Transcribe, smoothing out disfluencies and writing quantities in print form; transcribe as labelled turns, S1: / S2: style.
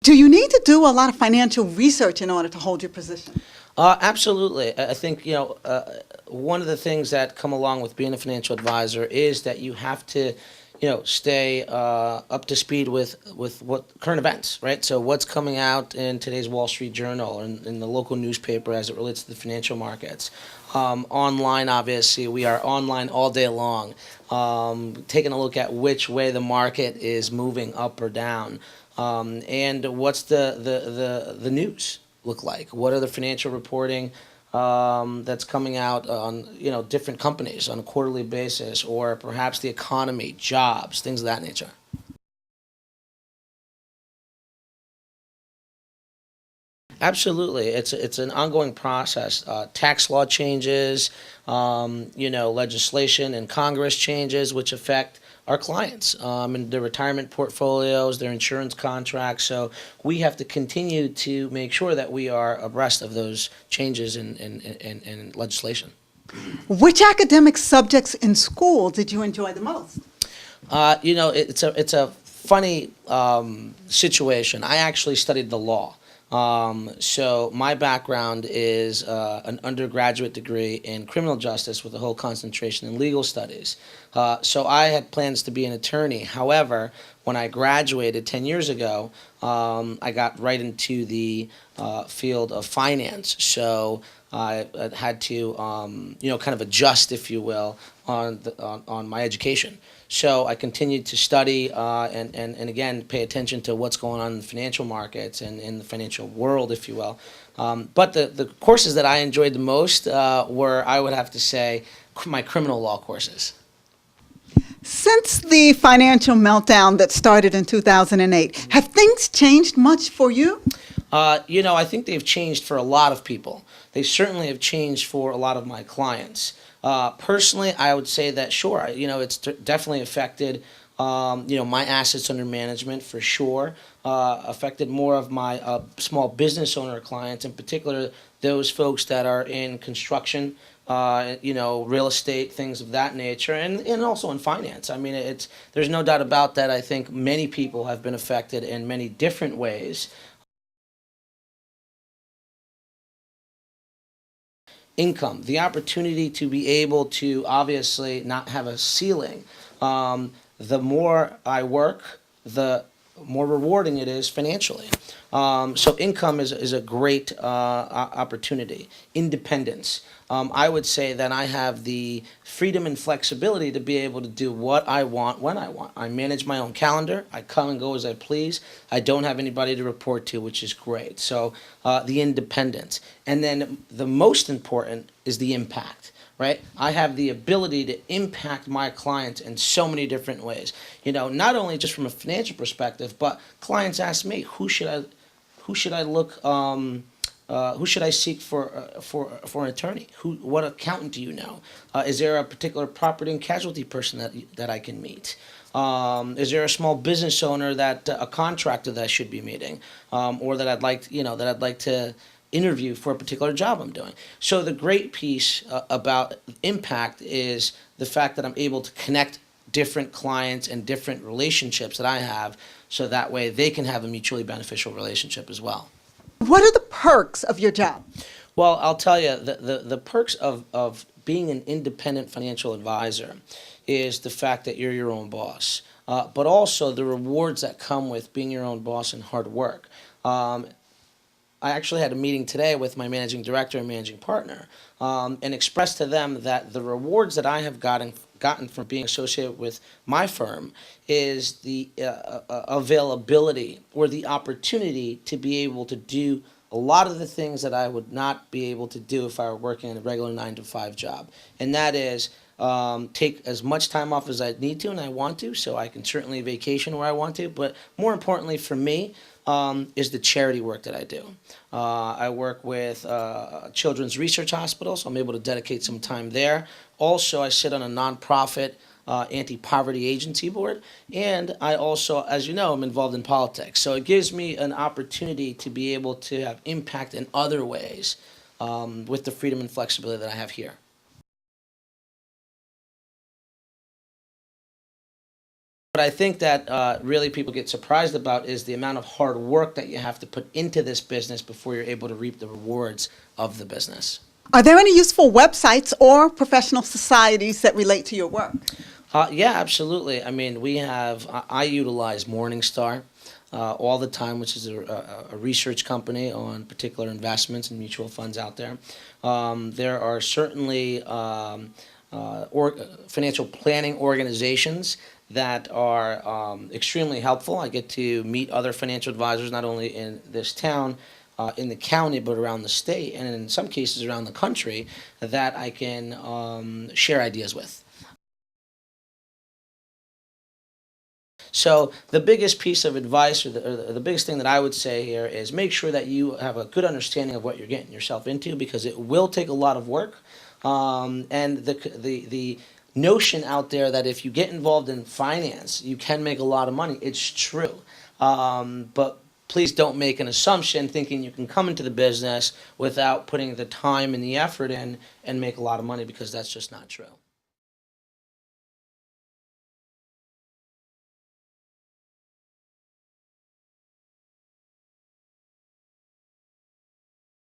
S1: Do you need to do a lot of financial research in order to hold your position?
S2: Absolutely. I think, one of the things that come along with being a financial advisor is that you have to, stay up to speed with what current events, right? So what's coming out in today's Wall Street Journal or in the local newspaper as it relates to the financial markets. Online, obviously, we are online all day long, taking a look at which way the market is moving up or down, and what's the news look like? What are the financial reporting that's coming out on different companies on a quarterly basis, or perhaps the economy, jobs, things of that nature? Absolutely, it's an ongoing process. Tax law changes, legislation and Congress changes, which affect our clients and their retirement portfolios, their insurance contracts. So we have to continue to make sure that we are abreast of those changes in legislation.
S1: Which academic subjects in school did you enjoy the most?
S2: It's a funny situation. I actually studied the law. So my background is an undergraduate degree in criminal justice with a whole concentration in legal studies. So I had plans to be an attorney. However, when I graduated 10 years ago, I got right into the field of finance. So I had to, kind of adjust, if you will, on my education. So I continued to study and again pay attention to what's going on in the financial markets and in the financial world, if you will. But the courses that I enjoyed the most were, I would have to say, my criminal law courses.
S1: Since the financial meltdown that started in 2008, have things changed much for you?
S2: I think they've changed for a lot of people. They certainly have changed for a lot of my clients. Personally, I would say that sure, it's definitely affected, my assets under management for sure. Affected more of my small business owner clients, in particular those folks that are in construction, real estate, things of that nature, and also in finance. I mean, there's no doubt about that. I think many people have been affected in many different ways. Income, the opportunity to be able to obviously not have a ceiling. The more I work, the more rewarding it is financially. So income is a great opportunity. Independence. I would say that I have the freedom and flexibility to be able to do what I want when I want. I manage my own calendar. I come and go as I please. I don't have anybody to report to, which is great. So the independence. And then the most important is the impact. Right? I have the ability to impact my clients in so many different ways. Not only just from a financial perspective, but clients ask me, who should I look, who should I seek for an attorney? What accountant do you know? Is there a particular property and casualty person that I can meet? Is there a small business owner a contractor that I should be meeting, or that I'd like to interview for a particular job I'm doing? So the great piece about impact is the fact that I'm able to connect different clients and different relationships that I have, so that way they can have a mutually beneficial relationship as well.
S1: What are the perks of your job?
S2: Well, I'll tell you, the perks of being an independent financial advisor is the fact that you're your own boss, but also the rewards that come with being your own boss and hard work. I actually had a meeting today with my managing director and managing partner, and expressed to them that the rewards that I have gotten from being associated with my firm is the availability or the opportunity to be able to do a lot of the things that I would not be able to do if I were working in a regular 9-to-5 job. And that is take as much time off as I need to and I want to, so I can certainly vacation where I want to. But more importantly for me, is the charity work that I do. I work with children's research hospitals, so I'm able to dedicate some time there. Also, I sit on a nonprofit anti-poverty agency board, and I also, as you know, am involved in politics. So it gives me an opportunity to be able to have impact in other ways with the freedom and flexibility that I have here. What I think that really people get surprised about is the amount of hard work that you have to put into this business before you're able to reap the rewards of the business.
S1: Are there any useful websites or professional societies that relate to your work?
S2: Yeah, absolutely. I mean, I utilize Morningstar all the time, which is a research company on particular investments and mutual funds out there. There are certainly financial planning organizations that are extremely helpful. I get to meet other financial advisors not only in this town, in the county, but around the state, and in some cases around the country, that I can share ideas with. So the biggest piece of advice, or the biggest thing that I would say here, is make sure that you have a good understanding of what you're getting yourself into, because it will take a lot of work. And the notion out there that if you get involved in finance, you can make a lot of money. It's true, but please don't make an assumption thinking you can come into the business without putting the time and the effort in and make a lot of money, because that's just not true.